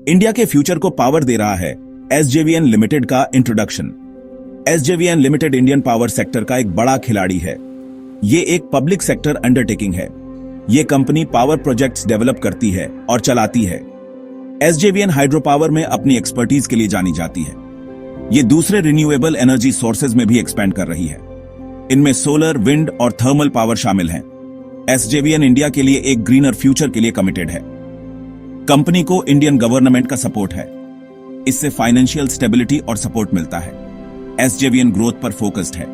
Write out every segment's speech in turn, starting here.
India के future को power दे रहा है एसजेवीएन लिमिटेड का introduction. SJVN limited Indian power sector का एक बड़ा खिलाड़ी है। ये एक पब्लिक सेक्टर अंडरटेकिंग है। ये कंपनी पावर प्रोजेक्ट्स डेवलप करती है और चलाती है। एसजेवीएन हाइड्रो पावर में अपनी एक्सपर्टीज के लिए जानी जाती है। ये दूसरे रिन्यूएबल एनर्जी सोर्सेज में भी एक्सपेंड कर रही है। इनमें सोलर, विंड और थर्मल पावर शामिल हैं। एसजेवीएन इंडिया के लिए एक ग्रीनर फ्यूचर के लिए कमिटेड है। कंपनी को इंडियन गवर्नमेंट का सपोर्ट है। इससे फाइनेंशियल स्टेबिलिटी और सपोर्ट मिलता है। एसजेवीएन ग्रोथ पर फोकस्ड है।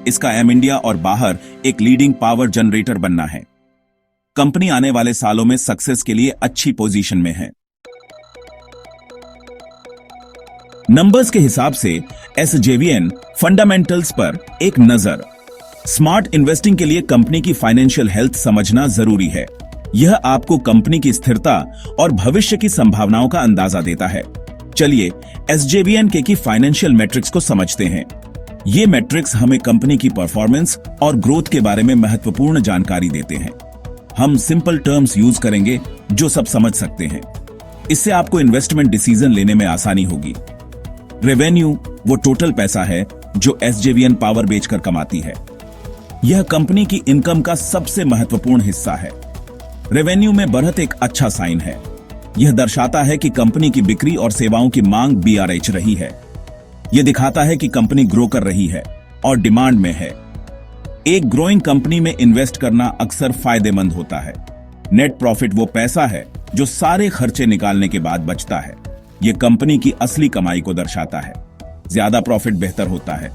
इसका एम इंडिया और बाहर एक लीडिंग पावर जनरेटर बनना है। कंपनी आने वाले सालों में सक्सेस के लिए अच्छी पोजीशन में है। नंबर्स के हिसाब से एसजेवीएन फंडामेंटल्स पर एक नजर। स्मार्ट इन्वेस्टिंग के लिए कंपनी की फाइनेंशियल हेल्थ समझना जरूरी है। यह आपको कंपनी की स्थिरता और भविष्य की संभावनाओं का अंदाजा देता है। चलिए एसजेवीएन की फाइनेंशियल मैट्रिक्स को समझते हैं। ये मैट्रिक्स हमें कंपनी की परफॉर्मेंस और ग्रोथ के बारे में महत्वपूर्ण जानकारी देते हैं। हम सिंपल टर्म्स यूज करेंगे जो सब समझ सकते हैं। इससे आपको इन्वेस्टमेंट डिसीजन लेने में आसानी होगी। रेवेन्यू वो टोटल पैसा है जो एसजेवीएन पावर बेचकर कमाती है। यह कंपनी की इनकम का सबसे महत्वपूर्ण हिस्सा है। रेवेन्यू में बढ़त एक अच्छा साइन है। यह दर्शाता है कि कंपनी की बिक्री और सेवाओं की मांग बीआरएच रही है। यह दिखाता है कि कंपनी ग्रो कर रही है और डिमांड में है। एक ग्रोइंग कंपनी में इन्वेस्ट करना अक्सर फायदेमंद होता है। नेट प्रॉफिट वो पैसा है जो सारे खर्चे निकालने के बाद बचता है। यह कंपनी की असली कमाई को दर्शाता है। ज्यादा प्रॉफिट बेहतर होता है।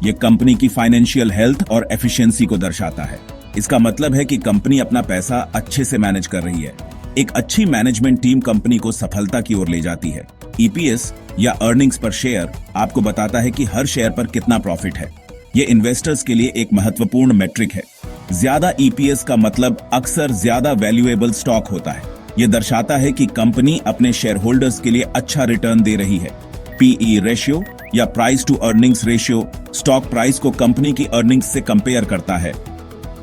यह कंपनी की फाइनेंशियल हेल्थ और एफिशिएंसी को दर्शाता है। इसका मतलब है कि कंपनी अपना पैसा अच्छे से मैनेज कर रही है। एक अच्छी मैनेजमेंट टीम कंपनी को सफलता की ओर ले जाती है। ईपीएस या अर्निंग्स पर शेयर आपको बताता है कि हर शेयर पर कितना प्रॉफिट है। यह इन्वेस्टर्स के लिए एक महत्वपूर्ण मैट्रिक है। ज्यादा ईपीएस का मतलब अक्सर ज्यादा वैल्यूएबल स्टॉक होता है। यह दर्शाता है कि कंपनी अपने शेयर होल्डर्स के लिए अच्छा रिटर्न दे रही है। पीई रेशियो या price to earnings ratio stock price को कंपनी की अर्निंग्स से कंपेयर करता है।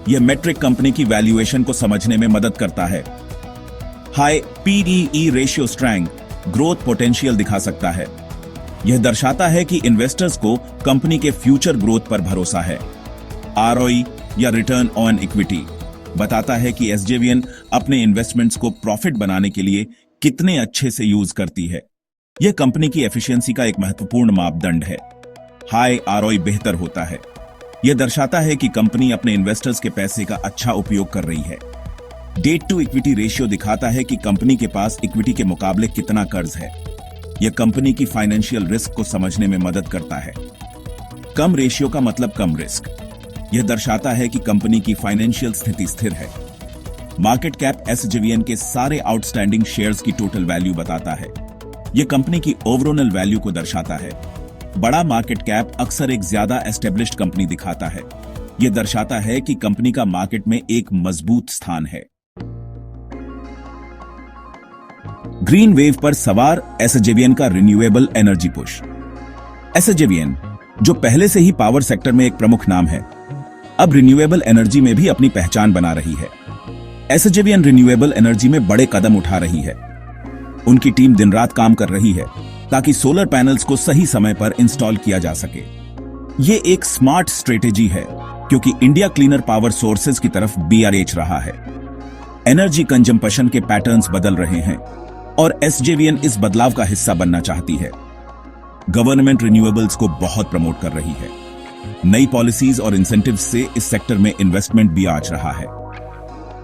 यह मैट्रिक कंपनी की वैल्यूएशन को समझने में मदद करता है। High PE ratio strength growth potential दिखा सकता है। यह दर्शाता है कि इन्वेस्टर्स को कंपनी के फ्यूचर ग्रोथ पर भरोसा है। आरओई या रिटर्न ऑन इक्विटी बताता है कि एसजेवीएन अपने इन्वेस्टमेंट्स को प्रॉफिट बनाने के लिए कितने अच्छे से यूज करती है। यह कंपनी की एफिशिएंसी का एक महत्वपूर्ण मापदंड है। हाई आरओई बेहतर होता है। यह दर्शाता है कि कंपनी अपने इन्वेस्टर्स के पैसे का अच्छा उपयोग कर रही है। डेट टू इक्विटी रेशियो दिखाता है कि कंपनी के पास इक्विटी के मुकाबले कितना कर्ज है। यह कंपनी की फाइनेंशियल रिस्क को समझने में मदद करता है। कम रेशियो का मतलब कम रिस्क। यह दर्शाता है कि कंपनी की फाइनेंशियल स्थिति स्थिर है। मार्केट कैप एसजेवीएन के सारे आउटस्टैंडिंग शेयर्स की टोटल वैल्यू बताता है। यह कंपनी की ओवरऑल वैल्यू को दर्शाता है। बड़ा मार्केट कैप अक्सर एक ज्यादा एस्टेब्लिश्ड कंपनी दिखाता है। यह दर्शाता है कि कंपनी का मार्केट में एक मजबूत स्थान है। ग्रीन वेव पर सवार एसजेवीएन का रिन्यूएबल एनर्जी पुश। एसजेवीएन जो पहले से ही पावर सेक्टर में एक प्रमुख नाम है, अब रिन्यूएबल एनर्जी में भी अपनी पहचान बना रही है। एसजेवीएन रिन्यूएबल एनर्जी में बड़े कदम उठा रही है। उनकी टीम दिन रात काम कर रही है ताकि सोलर पैनल्स को सही समय पर इंस्टॉल किया जा सके। ये एक स्मार्ट स्ट्रेटेजी है क्योंकि इंडिया क्लीनर पावर सोर्सेज की तरफ बीआरएच रहा है। एनर्जी कंजम्पशन के पैटर्न्स बदल रहे हैं और एसजेवीएन इस बदलाव का हिस्सा बनना चाहती है। गवर्नमेंट रिन्यूएबल्स को बहुत प्रमोट कर रही है। नई पॉलिसीज और इंसेंटिव्स से इस सेक्टर में इन्वेस्टमेंट भी आज रहा है।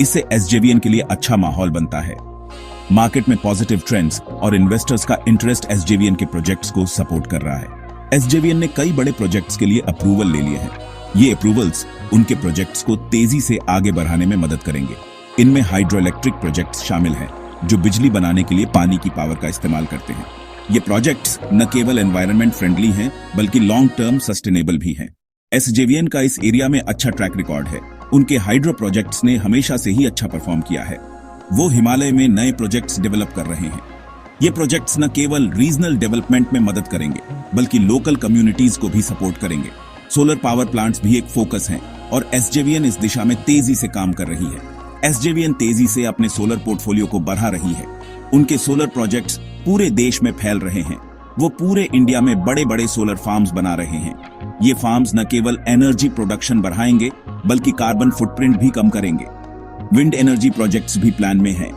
इससे एसजेवीएन के लिए अच्छा माहौल बनता है। मार्केट में पॉजिटिव ट्रेंड्स और इन्वेस्टर्स का इंटरेस्ट एसजेवीएन के प्रोजेक्ट्स को सपोर्ट कर रहा है। एसजेवीएन ने कई बड़े प्रोजेक्ट्स के लिए अप्रूवल ले लिए हैं। ये अप्रूवल्स उनके प्रोजेक्ट्स को तेजी से आगे बढ़ाने में मदद करेंगे। इनमें हाइड्रो इलेक्ट्रिक प्रोजेक्ट्स शामिल हैं जो बिजली बनाने के लिए पानी की पावर का इस्तेमाल करते हैं। ये प्रोजेक्ट्स न केवल एनवायरनमेंट फ्रेंडली हैं बल्कि लॉन्ग टर्म सस्टेनेबल भी हैं। एसजेवीएन का इस एरिया में अच्छा ट्रैक रिकॉर्ड है। उनके हाइड्रो प्रोजेक्ट्स ने हमेशा से ही अच्छा परफॉर्म किया है। वो हिमालय में नए प्रोजेक्ट्स डेवलप कर रहे हैं। ये प्रोजेक्ट्स न केवल रीजनल डेवलपमेंट में मदद करेंगे बल्कि लोकल कम्युनिटीज को भी सपोर्ट करेंगे। सोलर पावर प्लांट्स भी एक फोकस हैं और एसजेवीएन इस दिशा में तेजी से काम कर रही है। एसजेवीएन तेजी से अपने सोलर पोर्टफोलियो को बढ़ा रही है। उनके सोलर प्रोजेक्ट्स पूरे देश में फैल रहे हैं। वो पूरे इंडिया में बड़े बड़े सोलर फार्म्स बना रहे हैं। ये फार्म्स न केवल एनर्जी प्रोडक्शन बढ़ाएंगे बल्कि कार्बन फुटप्रिंट भी कम करेंगे। विंड एनर्जी प्रोजेक्ट्स भी प्लान में हैं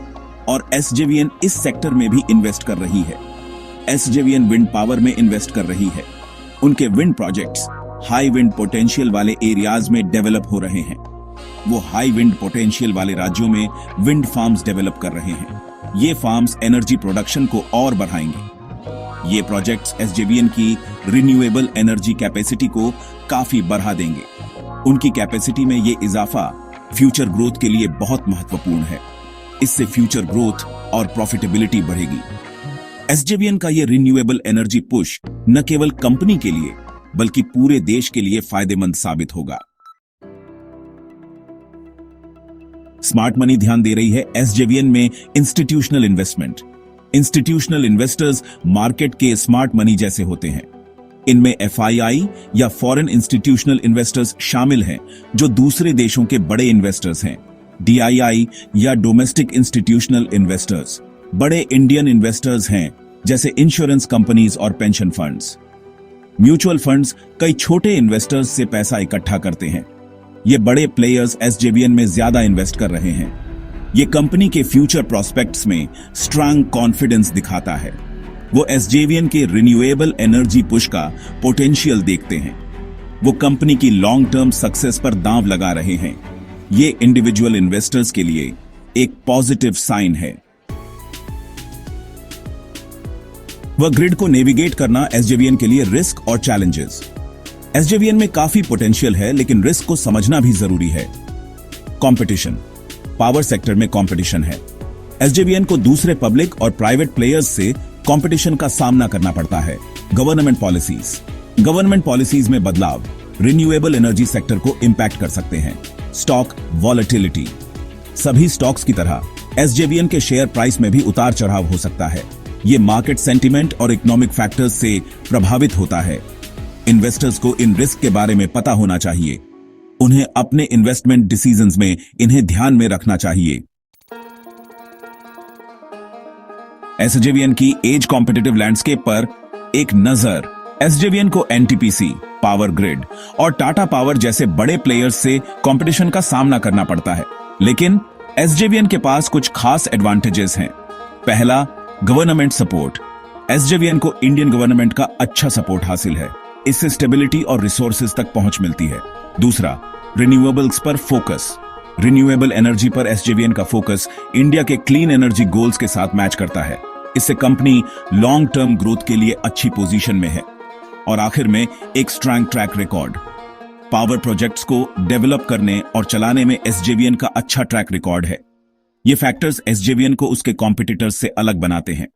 और एसजेवीएन इस सेक्टर में भी इन्वेस्ट कर रही है। एसजेवीएन विंड पावर में इन्वेस्ट कर रही है। उनके wind projects high wind potential वाले एरियाज में डेवलप हो रहे हैं। वो हाई विंड पोटेंशियल वाले राज्यों में विंड फार्म्स डेवलप कर रहे हैं। ये फार्म्स एनर्जी प्रोडक्शन को और बढ़ाएंगे। ये प्रोजेक्ट्स एसजेवीएन की रिन्यूएबल एनर्जी कैपेसिटी को काफी बढ़ा देंगे। उनकी कैपेसिटी में ये इजाफा फ्यूचर ग्रोथ के लिए बहुत महत्वपूर्ण है। इससे फ्यूचर ग्रोथ और प्रॉफिटेबिलिटी बढ़ेगी। एसजेवीएन का ये रिन्यूएबल एनर्जी पुश न केवल कंपनी के लिए बल्कि पूरे देश के लिए फायदेमंद साबित होगा। स्मार्ट मनी ध्यान दे रही है एसजेवीएन में institutional investment. Institutional investors market के स्मार्ट मनी जैसे होते हैं। इनमें एफआईआई या फॉरेन इंस्टीट्यूशनल इन्वेस्टर्स शामिल हैं जो दूसरे देशों के बड़े इन्वेस्टर्स हैं। डीआईआई या डोमेस्टिक इंस्टीट्यूशनल इन्वेस्टर्स बड़े इंडियन इन्वेस्टर्स हैं जैसे इंश्योरेंस कंपनीज और पेंशन फंड्स। म्यूचुअल फंड्स कई छोटे इन्वेस्टर्स से पैसा इकट्ठा करते हैं। ये बड़े प्लेयर्स एसजेवीएन में ज्यादा इन्वेस्ट कर रहे हैं। ये कंपनी के फ्यूचर प्रोस्पेक्ट्स में स्ट्रांग कॉन्फिडेंस दिखाता है। वो एसजेवीएन के रिन्यूएबल एनर्जी पुश का पोटेंशियल देखते हैं। वो कंपनी की लॉन्ग टर्म सक्सेस पर दांव लगा रहे हैं। ये इंडिविजुअल इन्वेस्टर्स के लिए एक पॉजिटिव साइन है। वह ग्रिड को नेविगेट करना एसजेवीएन के लिए रिस्क और चैलेंजेस। एसजेवीएन में काफी पोटेंशियल है लेकिन रिस्क को समझना भी जरूरी है। कंपटीशन, पावर सेक्टर में कंपटीशन है। एसजेवीएन को दूसरे पब्लिक और प्राइवेट प्लेयर्स से कंपटीशन का सामना करना पड़ता है। गवर्नमेंट पॉलिसीज में बदलाव रिन्यूएबल एनर्जी सेक्टर को इंपैक्ट कर सकते हैं। स्टॉक वॉलेटिलिटी, सभी स्टॉक्स की तरह एसजेवीएन के शेयर प्राइस में भी उतार चढ़ाव हो सकता है। ये मार्केट सेंटिमेंट और इकोनॉमिक फैक्टर्स से प्रभावित होता है। इन्वेस्टर्स को इन रिस्क के बारे में पता होना चाहिए। उन्हें अपने इन्वेस्टमेंट डिसीजंस में इन्हें ध्यान में रखना चाहिए। एसजेवीएन की एज कॉम्पिटिटिव लैंडस्केप पर एक नजर। एसजेवीएन को एनटीपीसी, पावर ग्रिड और टाटा पावर जैसे बड़े प्लेयर्स से कंपटीशन का सामना करना पड़ता है, लेकिन एसजेवीएन के पास कुछ खास एडवांटेजेस हैं। पहला, गवर्नमेंट सपोर्ट। एसजेवीएन को इंडियन गवर्नमेंट का अच्छा सपोर्ट हासिल है। इससे स्टेबिलिटी और रिसोर्सेज तक पहुंच मिलती है। दूसरा, रिन्यूएबल्स पर फोकस। रिन्यूएबल एनर्जी पर एसजेवीएन का फोकस इंडिया के क्लीन एनर्जी गोल्स के साथ मैच करता है। इससे कंपनी लॉन्ग टर्म ग्रोथ के लिए अच्छी पोजीशन में है। और आखिर में एक strong track record. Power projects को डेवलप करने और चलाने में एसजेवीएन का अच्छा ट्रैक रिकॉर्ड है। ये फैक्टर्स एसजेवीएन को उसके कॉम्पिटिटर्स से अलग बनाते हैं।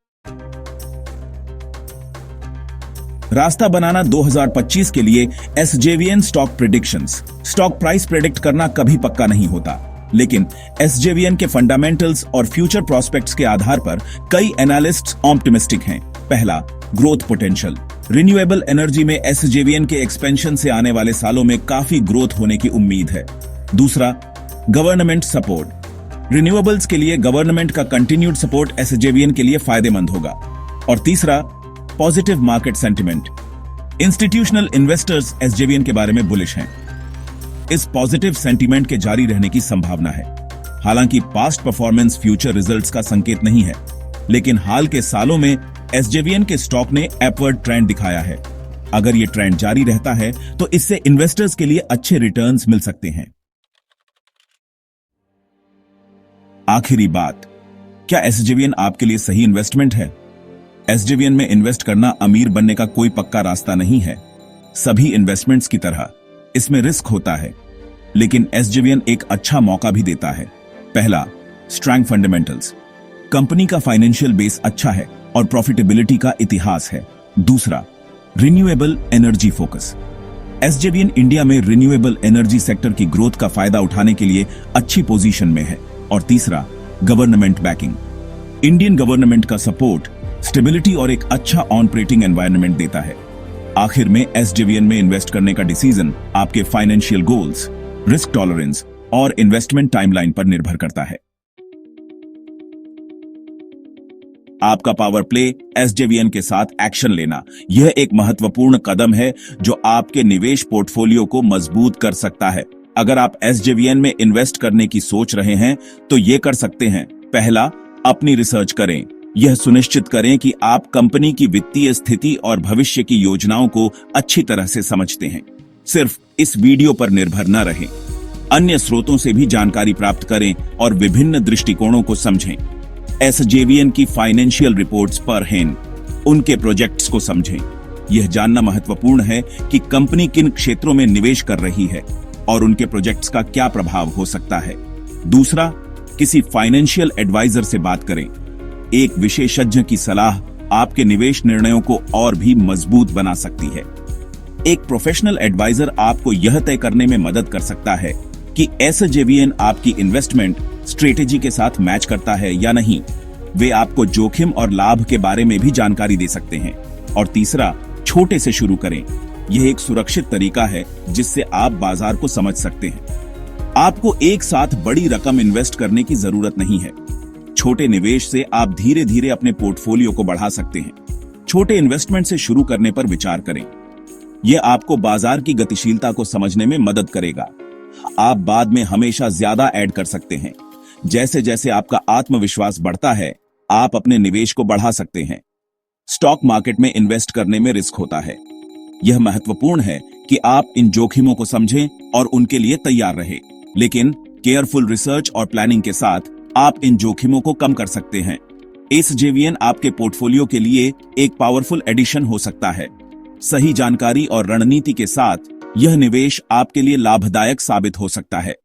रास्ता बनाना 2025 के लिए SJVN stock predictions. Stock price predict करना कभी पक्का नहीं होता, लेकिन एसजेवीएन के फंडामेंटल्स और फ्यूचर प्रोस्पेक्ट्स के आधार पर कई एनालिस्ट्स ऑप्टिमिस्टिक हैं। पहला, ग्रोथ पोटेंशियल। रिन्यूएबल एनर्जी में एसजेवीएन के एक्सपेंशन से आने वाले सालों में काफी ग्रोथ होने की उम्मीद है। दूसरा, गवर्नमेंट सपोर्ट। रिन्यूएबल्स के लिए गवर्नमेंट का कंटिन्यूड सपोर्ट एसजेवीएन के लिए फायदेमंद होगा। और तीसरा, positive market sentiment. Institutional investors SJVN के बारे में बुलिश हैं। इस पॉजिटिव सेंटीमेंट के जारी रहने की संभावना है। हालांकि पास्ट परफॉर्मेंस फ्यूचर रिजल्ट्स का संकेत नहीं है, लेकिन हाल के सालों में एसजेवीएन के स्टॉक ने अपवर्ड ट्रेंड दिखाया है। अगर ये ट्रेंड जारी रहता है तो इससे इन्वेस्टर्स के लिए अच्छे रिटर्न्स मिल सकते हैं। आखिरी बात, क्या एसजेवीएन आपके लिए सही इन्वेस्टमेंट है? एसजेवीएन में इन्वेस्ट करना अमीर बनने का कोई पक्का रास्ता नहीं है। सभी इन्वेस्टमेंट्स की तरह इसमें रिस्क होता है, लेकिन एसजेवीएन एक अच्छा मौका भी देता है। पहला, स्ट्रॉन्ग फंडामेंटल्स। कंपनी का फाइनेंशियल बेस अच्छा है और प्रॉफिटेबिलिटी का इतिहास है। दूसरा, renewable energy focus. SJVN India में रिन्यूएबल एनर्जी सेक्टर की ग्रोथ का फायदा उठाने के लिए अच्छी पोजीशन में है। और तीसरा, गवर्नमेंट बैकिंग। इंडियन गवर्नमेंट का सपोर्ट स्टेबिलिटी और एक अच्छा ऑपरेटिंग एनवायरनमेंट देता है। आखिर में एसजेवीएन में इन्वेस्ट करने का डिसीजन आपके फाइनेंशियल गोल्स, रिस्क टॉलरेंस और इन्वेस्टमेंट टाइमलाइन पर निर्भर करता है। आपका पावर प्ले एसजेवीएन के साथ एक्शन लेना यह एक महत्वपूर्ण कदम है जो आपके निवेश पोर्टफोलियो को मजबूत कर सकता है। अगर आप एसजेवीएन में इन्वेस्ट करने की सोच रहे हैं तो ये कर सकते हैं। पहला, अपनी रिसर्च करें। यह सुनिश्चित करें कि आप कंपनी की वित्तीय स्थिति और भविष्य की योजनाओं को अच्छी तरह से समझते हैं। सिर्फ इस वीडियो पर निर्भर न रहें, अन्य स्रोतों से भी जानकारी प्राप्त करें और विभिन्न दृष्टिकोणों को समझें। एसजेवीएन की फाइनेंशियल रिपोर्ट्स पर हैं, उनके प्रोजेक्ट्स को समझें। यह जानना महत्वपूर्ण है कि कंपनी किन क्षेत्रों में निवेश कर रही है और उनके प्रोजेक्ट्स का क्या प्रभाव हो सकता है। दूसरा, किसी फाइनेंशियल एडवाइजर से बात करें। एक विशेषज्ञ की सलाह आपके निवेश निर्णयों को और भी मजबूत बना सकती है। एक प्रोफेशनल एडवाइजर आपको यह तय करने में मदद कर सकता है कि एसजेवीएन आपकी इन्वेस्टमेंट स्ट्रेटेजी के साथ मैच करता है या नहीं। वे आपको जोखिम और लाभ के बारे में भी जानकारी दे सकते हैं। और तीसरा, छोटे से शुरू करें। यह एक सुरक्षित तरीका है जिससे आप बाजार को समझ सकते हैं। आपको एक साथ बड़ी रकम इन्वेस्ट करने की जरूरत नहीं है। छोटे निवेश से आप धीरे धीरे अपने पोर्टफोलियो को बढ़ा सकते हैं। छोटे इन्वेस्टमेंट से शुरू करने पर विचार करें। यह आपको बाजार की गतिशीलता को समझने में मदद करेगा। आप बाद में हमेशा ज्यादा ऐड कर सकते हैं। जैसे जैसे आपका आत्मविश्वास बढ़ता है, आप अपने निवेश को बढ़ा सकते हैं। स्टॉक मार्केट में इन्वेस्ट करने में रिस्क होता है। यह महत्वपूर्ण है कि आप इन जोखिमों को समझें और उनके लिए तैयार रहें। लेकिन केयरफुल रिसर्च और प्लानिंग के साथ आप इन जोखिमों को कम कर सकते हैं। एसजेवीएन आपके पोर्टफोलियो के लिए एक पावरफुल एडिशन हो सकता है। सही जानकारी और रणनीति के साथ यह निवेश आपके लिए लाभदायक साबित हो सकता है।